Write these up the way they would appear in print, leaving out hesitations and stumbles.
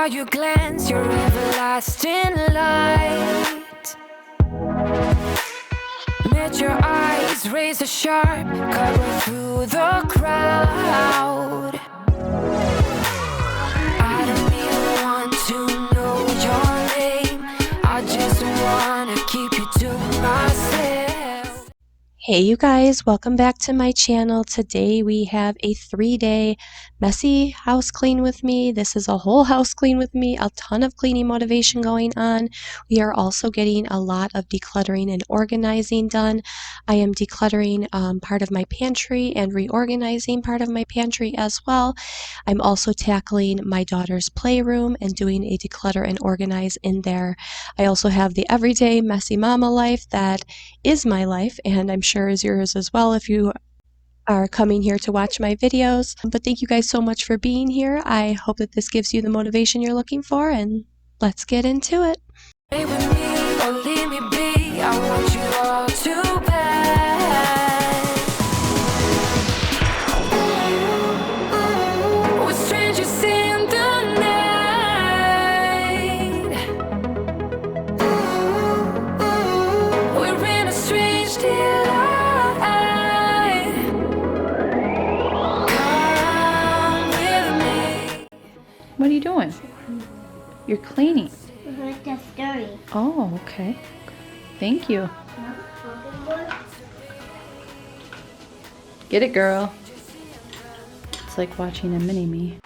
you glance, your everlasting light. Met your eyes, razor sharp, cut right through the crowd. I don't even want to know your name, I just wanna keep you to myself. Hey you guys, welcome back to my channel. Today we have a 3-day messy house clean with me. This is a whole house clean with me, a ton of cleaning motivation going on. We are also getting a lot of decluttering and organizing done. I am decluttering part of my pantry and reorganizing part of my pantry as well. I'm also tackling my daughter's playroom and doing a declutter and organize in there. I also have the everyday messy mama life that is my life, and I'm sure is yours as well if you are coming here to watch my videos. But thank you guys so much for being here. I hope that this gives you the motivation you're looking for, and let's get into it. Stay with me or leave me be, I want you all too bad. We're strangers in the night. We're in a strange delight. Come with me. What are you doing? You're cleaning. With the story. Oh, okay. Thank you. Get it, girl. It's like watching a mini-me.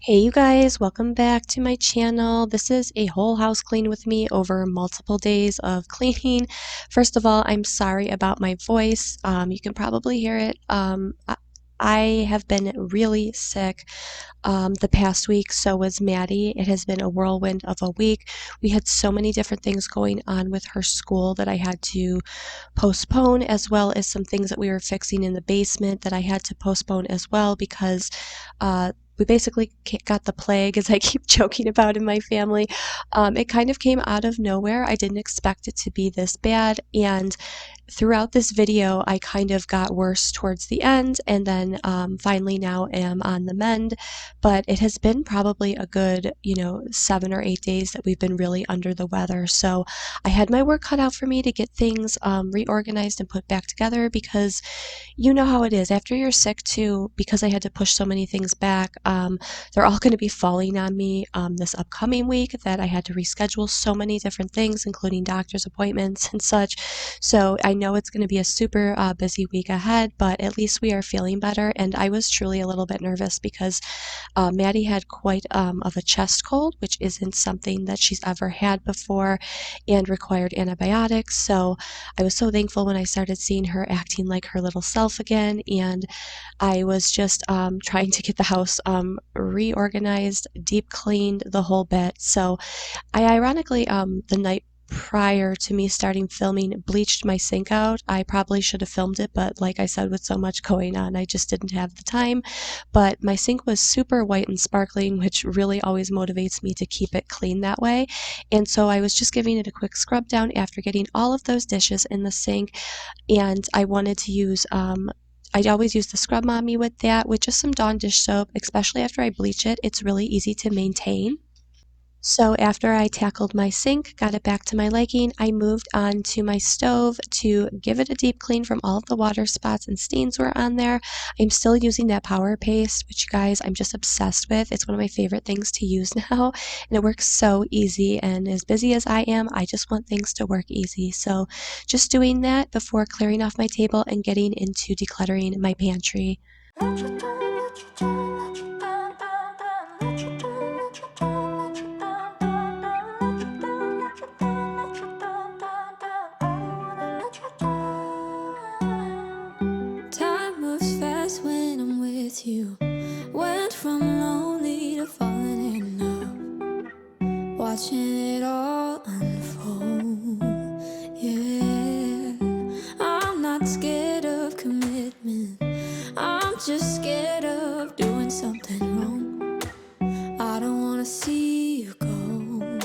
Hey you guys, welcome back to my channel. This is a whole house clean with me over multiple days of cleaning. First of all, I'm sorry about my voice. You can probably hear it. I have been really sick the past week. So was Maddie. It has been a whirlwind of a week. We had so many different things going on with her school that I had to postpone, as well as some things that we were fixing in the basement that I had to postpone as well because we basically got the plague, as I keep joking about in my family. It kind of came out of nowhere. I didn't expect it to be this bad, and throughout this video I kind of got worse towards the end, and then finally now am on the mend. But it has been probably a good 7 or 8 days that we've been really under the weather, so I had my work cut out for me to get things reorganized and put back together, because you know how it is after you're sick too. Because I had to push so many things back, they're all going to be falling on me this upcoming week, that I had to reschedule so many different things, including doctor's appointments and such. So I know it's going to be a super busy week ahead, but at least we are feeling better. And I was truly a little bit nervous because Maddie had quite of a chest cold, which isn't something that she's ever had before, and required antibiotics. So I was so thankful when I started seeing her acting like her little self again, and I was just trying to get the house reorganized, deep cleaned, the whole bit. So I ironically, the night prior to me starting filming, bleached my sink out. I probably should have filmed it, but like I said, with so much going on, I just didn't have the time. But my sink was super white and sparkling, which really always motivates me to keep it clean that way. And so I was just giving it a quick scrub down after getting all of those dishes in the sink, and I wanted to use I always use the Scrub Mommy with that, with just some Dawn dish soap, especially after I bleach it. It's really easy to maintain. So after I tackled my sink, got it back to my liking, I moved on to my stove to give it a deep clean from all of the water spots and stains were on there. I'm still using that power paste, which you guys, I'm just obsessed with. It's one of my favorite things to use now, and it works so easy. And as busy as I am, I just want things to work easy. So just doing that before clearing off my table and getting into decluttering my pantry. You went from lonely to falling in love, watching it all unfold. Yeah, I'm not scared of commitment, I'm just scared of doing something wrong. I don't wanna see you go,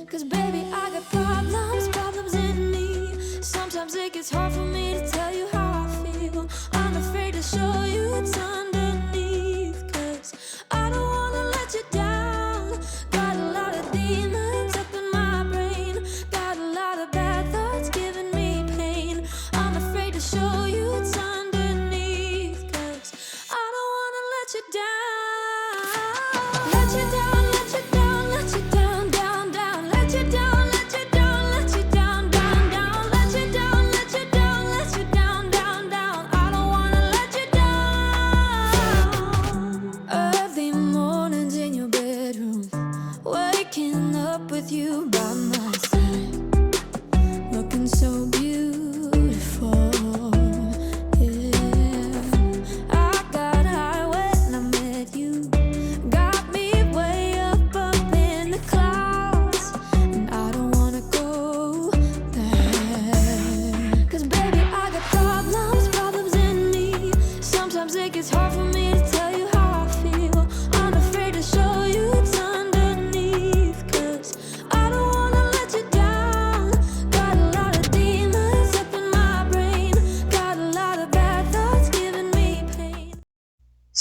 'cause baby I got problems in me. Sometimes it gets hard for me to tell you how I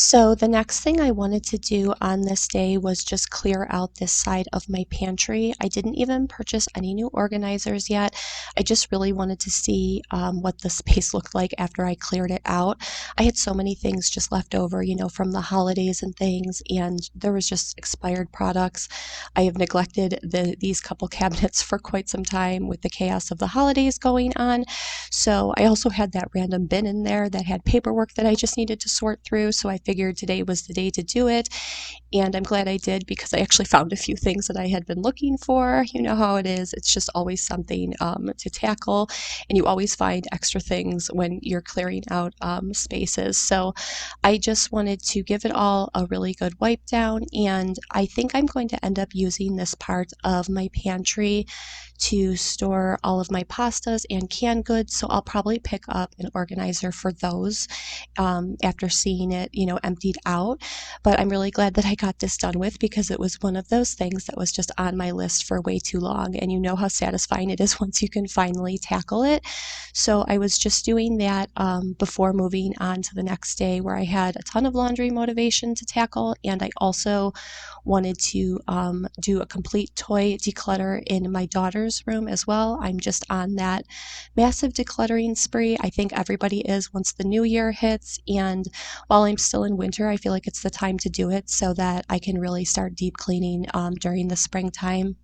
So the next thing I wanted to do on this day was just clear out this side of my pantry. I didn't even purchase any new organizers yet. I just really wanted to see what the space looked like after I cleared it out. I had so many things just left over, you know, from the holidays and things, and there was just expired products. I have neglected these couple cabinets for quite some time with the chaos of the holidays going on. So I also had that random bin in there that had paperwork that I just needed to sort through. So I figured today was the day to do it. And I'm glad I did because I actually found a few things that I had been looking for. You know how it is. It's just always something to tackle. And you always find extra things when you're clearing out spaces. So I just wanted to give it all a really good wipe down. And I think I'm going to end up using this part of my pantry to store all of my pastas and canned goods. So I'll probably pick up an organizer for those after seeing it, you know, emptied out. But I'm really glad that I got this done with because it was one of those things that was just on my list for way too long. And you know how satisfying it is once you can finally tackle it. So I was just doing that before moving on to the next day where I had a ton of laundry motivation to tackle. And I also wanted to do a complete toy declutter in my daughter's room as well. I'm just on that massive decluttering spree. I think everybody is once the new year hits. And while I'm still in winter, I feel like it's the time to do it so that I can really start deep cleaning during the springtime.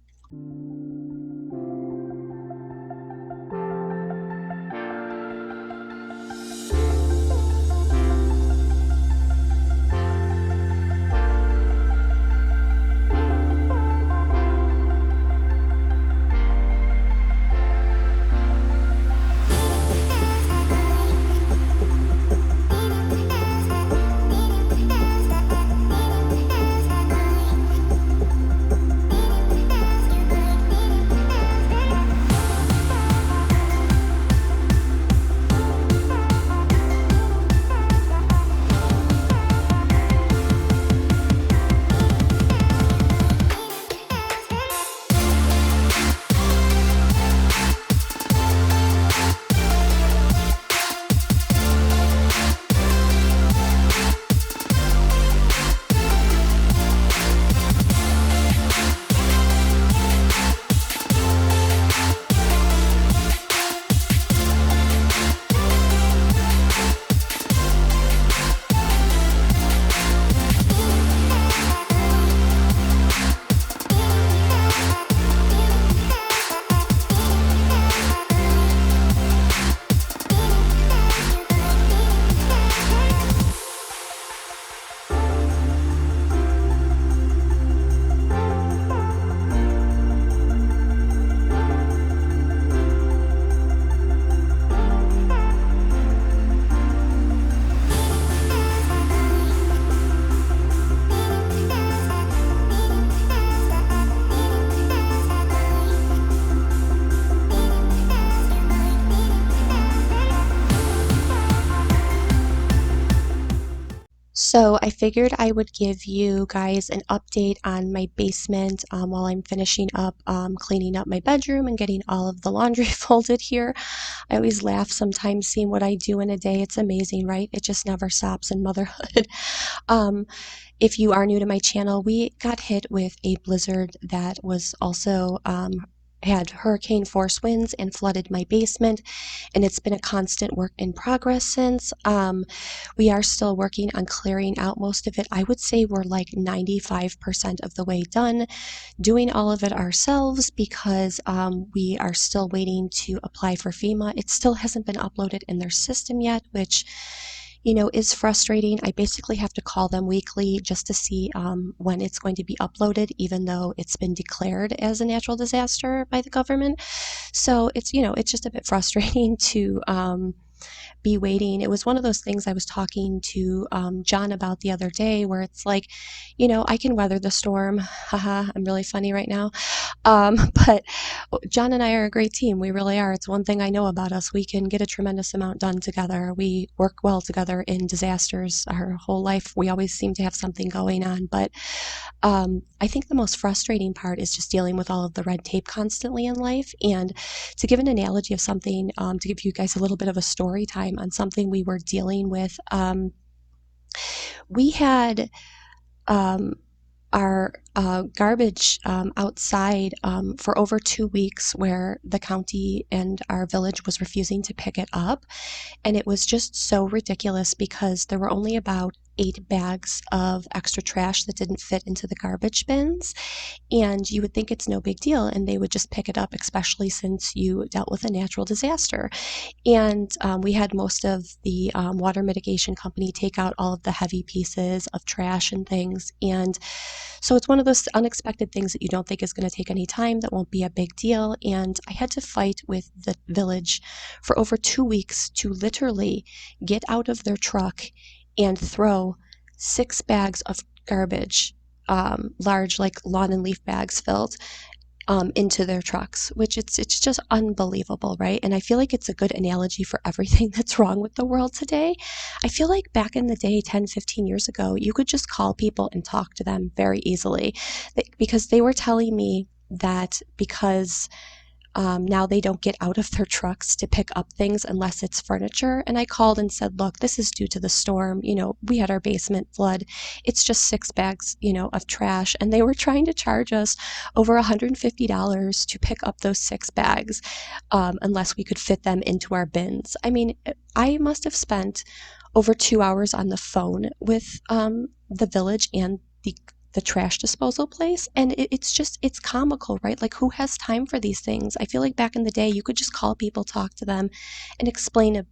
So I figured I would give you guys an update on my basement while I'm finishing up cleaning up my bedroom and getting all of the laundry folded here. I always laugh sometimes seeing what I do in a day. It's amazing, right? It just never stops in motherhood. um, if you are new to my channel, we got hit with a blizzard that was also had hurricane force winds and flooded my basement, and it's been a constant work in progress since. We are still working on clearing out most of it. I would say we're like 95% of the way done doing all of it ourselves because we are still waiting to apply for FEMA. It still hasn't been uploaded in their system yet, which, you know, is frustrating. I basically have to call them weekly just to see when it's going to be uploaded, even though it's been declared as a natural disaster by the government. So it's, you know, it's just a bit frustrating to be waiting. It was one of those things I was talking to John about the other day where it's like, you know, I can weather the storm. Haha, I'm really funny right now. But John and I are a great team. We really are. It's one thing I know about us. We can get a tremendous amount done together. We work well together in disasters. Our whole life, we always seem to have something going on. But I think the most frustrating part is just dealing with all of the red tape constantly in life. And to give an analogy of something, to give you guys a little bit of a story time on something we were dealing with We had our garbage outside for over 2 weeks, where the county and our village was refusing to pick it up. And it was just so ridiculous because there were only about 8 bags of extra trash that didn't fit into the garbage bins. And you would think it's no big deal and they would just pick it up, especially since you dealt with a natural disaster. And we had most of the water mitigation company take out all of the heavy pieces of trash and things. And so it's one of those unexpected things that you don't think is going to take any time, that won't be a big deal. And I had to fight with the village for over 2 weeks to literally get out of their truck and throw 6 bags of garbage, large, like lawn and leaf bags filled, into their trucks, which it's just unbelievable, right? And I feel like it's a good analogy for everything that's wrong with the world today. I feel like back in the day, 10, 15 years ago, you could just call people and talk to them very easily, because they were telling me that because now they don't get out of their trucks to pick up things unless it's furniture. And I called and said, look, this is due to the storm. We had our basement flood. It's just 6 bags, of trash. And they were trying to charge us over $150 to pick up those 6 bags, unless we could fit them into our bins. I mean, I must have spent over 2 hours on the phone with the village and the trash disposal place, and it's comical, right? Like, who has time for these things? I feel like back in the day you could just call people, talk to them, and explain a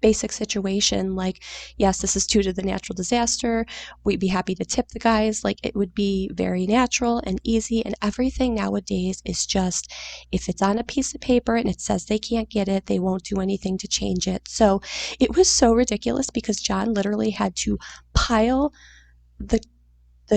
basic situation like, yes, this is due to the natural disaster, we'd be happy to tip the guys. Like, it would be very natural and easy. And everything nowadays is just, if it's on a piece of paper and it says they can't get it, they won't do anything to change it. So it was so ridiculous because John literally had to pile the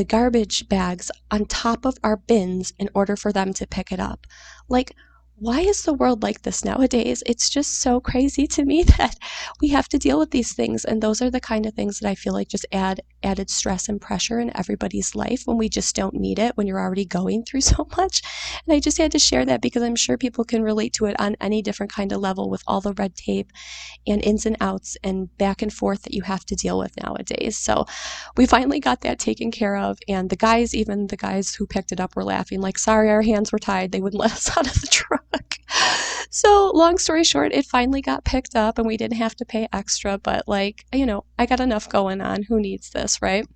garbage bags on top of our bins in order for them to pick it up. Like, why is the world like this nowadays? It's just so crazy to me that we have to deal with these things. And those are the kind of things that I feel like just added stress and pressure in everybody's life when we just don't need it, when you're already going through so much. And I just had to share that because I'm sure people can relate to it on any different kind of level, with all the red tape and ins and outs and back and forth that you have to deal with nowadays. So we finally got that taken care of. And even the guys who picked it up were laughing, like, sorry, our hands were tied. They wouldn't let us out of the truck. So long story short, it finally got picked up and we didn't have to pay extra. But I got enough going on. Who needs this, right?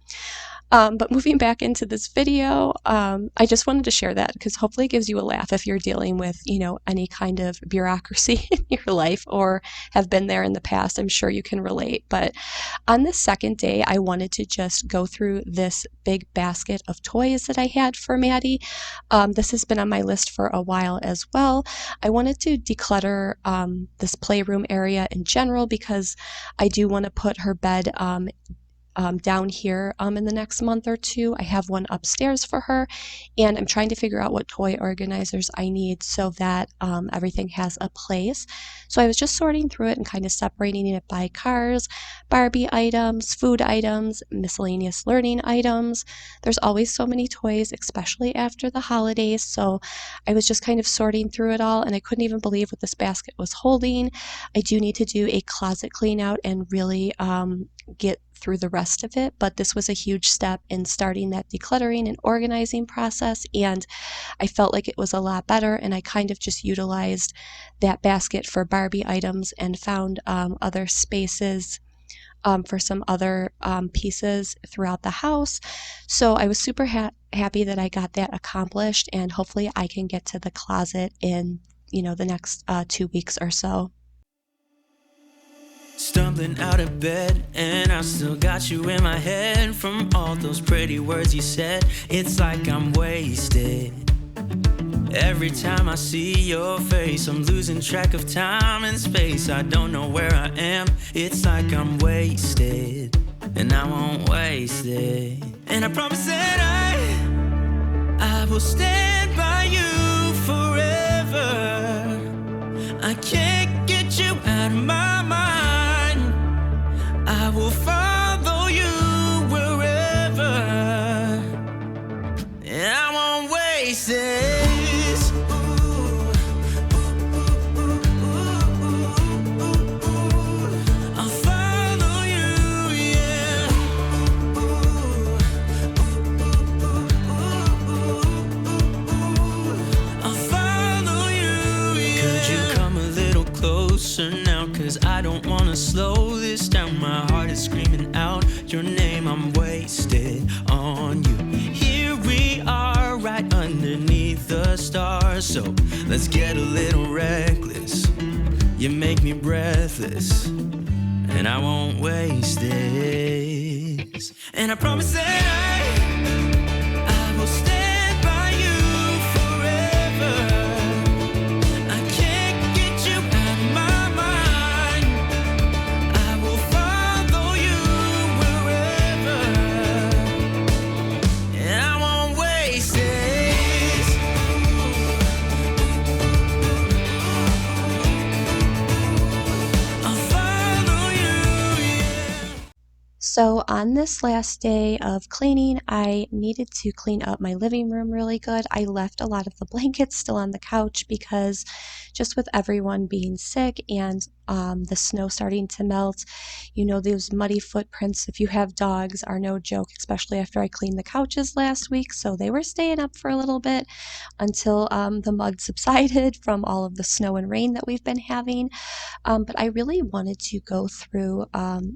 But moving back into this video, I just wanted to share that because hopefully it gives you a laugh if you're dealing with, any kind of bureaucracy in your life or have been there in the past. I'm sure you can relate. But on this second day, I wanted to just go through this big basket of toys that I had for Maddie. This has been on my list for a while as well. I wanted to declutter this playroom area in general because I do want to put her bed down here in the next month or two. I have one upstairs for her, and I'm trying to figure out what toy organizers I need so that everything has a place. So I was just sorting through it and kind of separating it by cars, Barbie items, food items, miscellaneous learning items. There's always so many toys, especially after the holidays. So I was just kind of sorting through it all, and I couldn't even believe what this basket was holding. I do need to do a closet clean out and really get through the rest of it, but this was a huge step in starting that decluttering and organizing process, and I felt like it was a lot better. And I kind of just utilized that basket for Barbie items and found other spaces for some other pieces throughout the house. So I was super happy that I got that accomplished, and hopefully I can get to the closet in the next 2 weeks or so. Stumbling out of bed, and I still got you in my head. From all those pretty words you said, it's like I'm wasted. Every time I see your face, I'm losing track of time and space. I don't know where I am, it's like I'm wasted, and I won't waste it. And I promise that I will stand by you forever. I can't get you out of my mind. I will follow you wherever, and I won't waste this. I'll follow you, yeah. closer now, 'cause I don't wanna slow this down. My heart is screaming out your name. I'm wasted on you. Here we are, right underneath the stars. So let's get a little reckless. You make me breathless, and I won't waste this. And I promise that I will stand by you forever. I can't get you out of my mind. I will follow you wherever, and I won't waste this. I'll follow you, yeah. So on this last day of cleaning, I needed to clean up my living room really good. I left a lot of the blankets still on the couch because just with everyone being sick and the snow starting to melt, you know, those muddy footprints, if you have dogs, are no joke, especially after I cleaned the couches last week. So they were staying up for a little bit until the mud subsided from all of the snow and rain that we've been having. But I really wanted to go through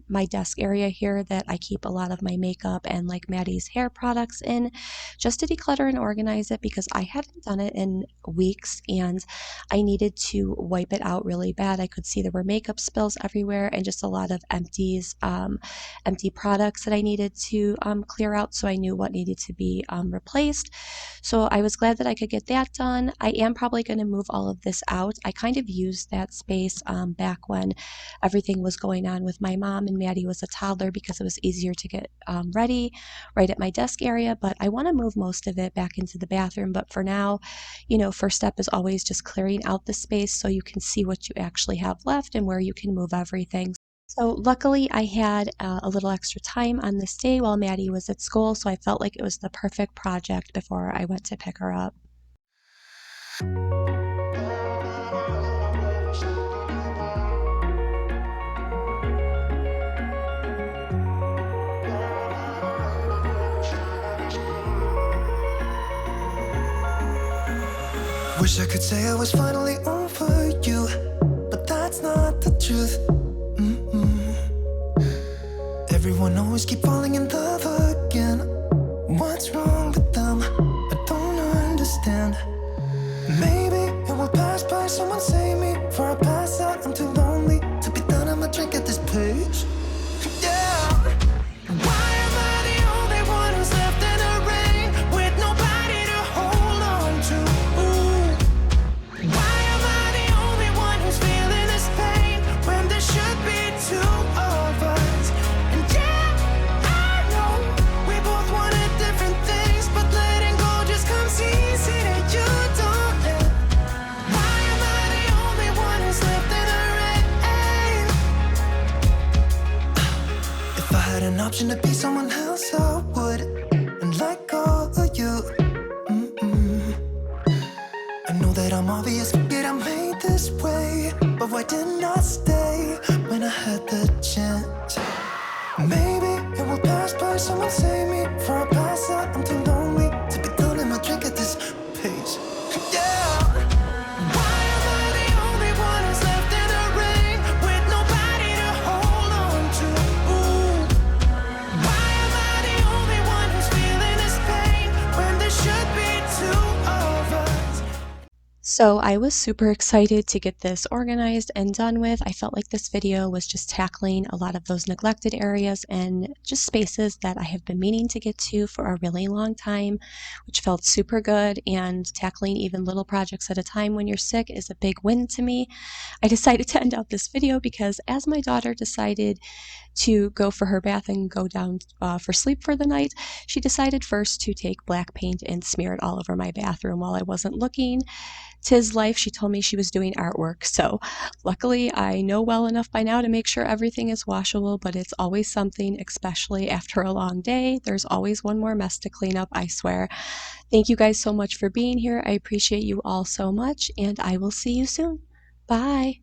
my desk area here that I keep a lot of my makeup and like Maddie's hair products in, just to declutter and organize it because I hadn't done it in weeks and I needed to wipe it out really bad. I could see there were makeup spills everywhere and just a lot of empty products that I needed to clear out, so I knew what needed to be replaced. So I was glad that I could get that done. I am probably going to move all of this out. I kind of used that space back when everything was going on with my mom and Maddie was a toddler because it was easier to get ready right at my desk area, but I want to move most of it back into the bathroom. But for now, you know, first step is always just clearing out the space so you can see what you actually have left and where you can move everything. So luckily I had a little extra time on this day while Maddie was at school, so I felt like it was the perfect project before I went to pick her up. Wish I could say I was finally over you, but that's not the truth. Everyone always keep falling in love again. What's wrong with them? I don't understand. Maybe it will pass by, someone save me. Before I pass out, I'm too lonely to be done. I'ma drink at this page. Yeah. Why am I the only one who's left in the rain with nobody to hold on to? Why am I the only one who's feeling this pain when there should be two of us? And yeah, I know we both wanted different things, but letting go just comes easy to you, don't it? Why am I the only one who's left in the rain? If I had an option to be someone else, I would, and let go of you. I know that I'm obvious, yet I'm made this way. But why didn't I stay when I had the chance? Maybe it will pass by, someone save me. Before I pass out, I'm too lonely to be done. I'ma drink at this pace. Yeah. Why am I the only one who's left in the rain with nobody to hold on to? Why am I the only one who's feeling this pain when there should be two of us? So I was super excited to get this organized and done with. I felt like this video was just tackling a lot of those neglected areas and just spaces that I have been meaning to get to for a really long time, which felt super good. And tackling even little projects at a time when you're sick is a big win to me. I decided to end out this video because as my daughter decided to go for her bath and go down for sleep for the night, she decided first to take black paint and smear it all over my bathroom while I wasn't looking. 'Tis life, she told me she was doing artwork, so luckily I know well enough by now to make sure everything is washable, but it's always something, especially after a long day. There's always one more mess to clean up, I swear. Thank you guys so much for being here. I appreciate you all so much, and I will see you soon. Bye!